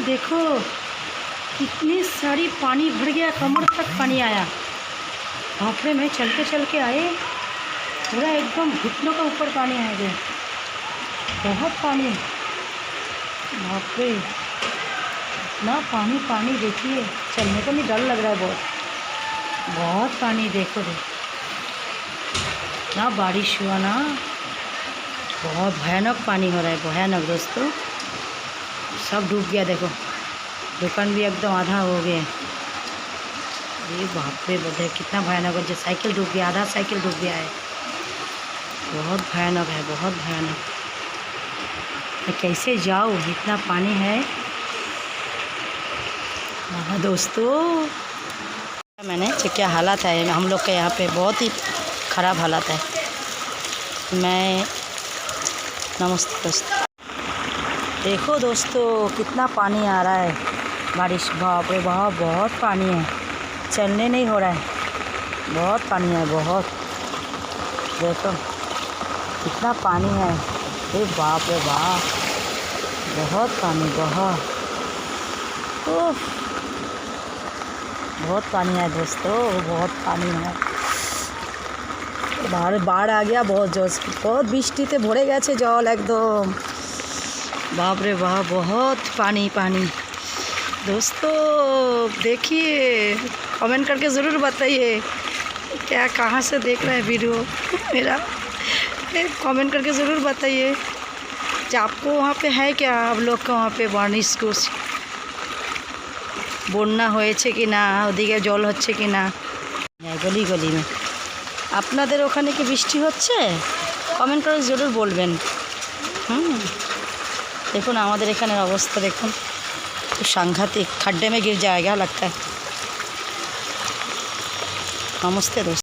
देखो कितनी सारी पानी भर गया, कमर तक पानी आया। बाप रे, मैं चलते चल के आए, पूरा एकदम घुटनों के ऊपर पानी आ गया। बहुत पानी, बाप रे इतना पानी पानी। देखिए चलने को नहीं, डर लग रहा है बहुत। बहुत पानी, देखो ना, बारिश हुआ ना, बहुत भयानक पानी हो रहा है, भयानक दोस्तों। सब डूब गया, देखो दुकान भी एकदम आधा हो गया। ये बाप रे, बोलते कितना भयानक है। जो साइकिल डूब गया, आधा साइकिल डूब गया है। बहुत भयानक है, बहुत भयानक। मैं कैसे जाऊँ, इतना पानी है। हाँ दोस्तों, मैंने क्या हालत है हम लोग के यहाँ पे, बहुत ही ख़राब हालत है। मैं नमस्ते दोस्तों, देखो दोस्तों कितना पानी आ रहा है, बारिश। बाप रे बाप, बहुत पानी है, चलने नहीं हो रहा है, बहुत पानी है, बहुत। देखो कितना पानी है, अरे बाप रे बाप, बहुत पानी, बहुत। ओह, बहुत पानी है दोस्तों, बहुत पानी है। बाढ़ आ गया, बहुत जोर से, बहुत বৃষ্টিতে ভরে গেছে জল একদম। बाप रे बाप, बहुत पानी पानी। दोस्तों देखिए, कमेंट करके ज़रूर बताइए क्या, कहाँ से देख रहे हैं वीडियो मेरा। कमेंट करके ज़रूर बताइए कि आपको वहाँ पे है क्या, आप लोग का वहाँ पे बारिश कुछ বন্যা হয়েছে কি না, ওদিকে জল হচ্ছে কি না, গলি গলি আপনাদের ওখানে কি বৃষ্টি হচ্ছে? কমেন্ট করে জরুর বলবেন। দেখুন আমাদের এখানের অবস্থা, দেখুন খুব সাংঘাতিক, खड्डे में गिर जाएगा लगता है। नमस्ते दोस्तों।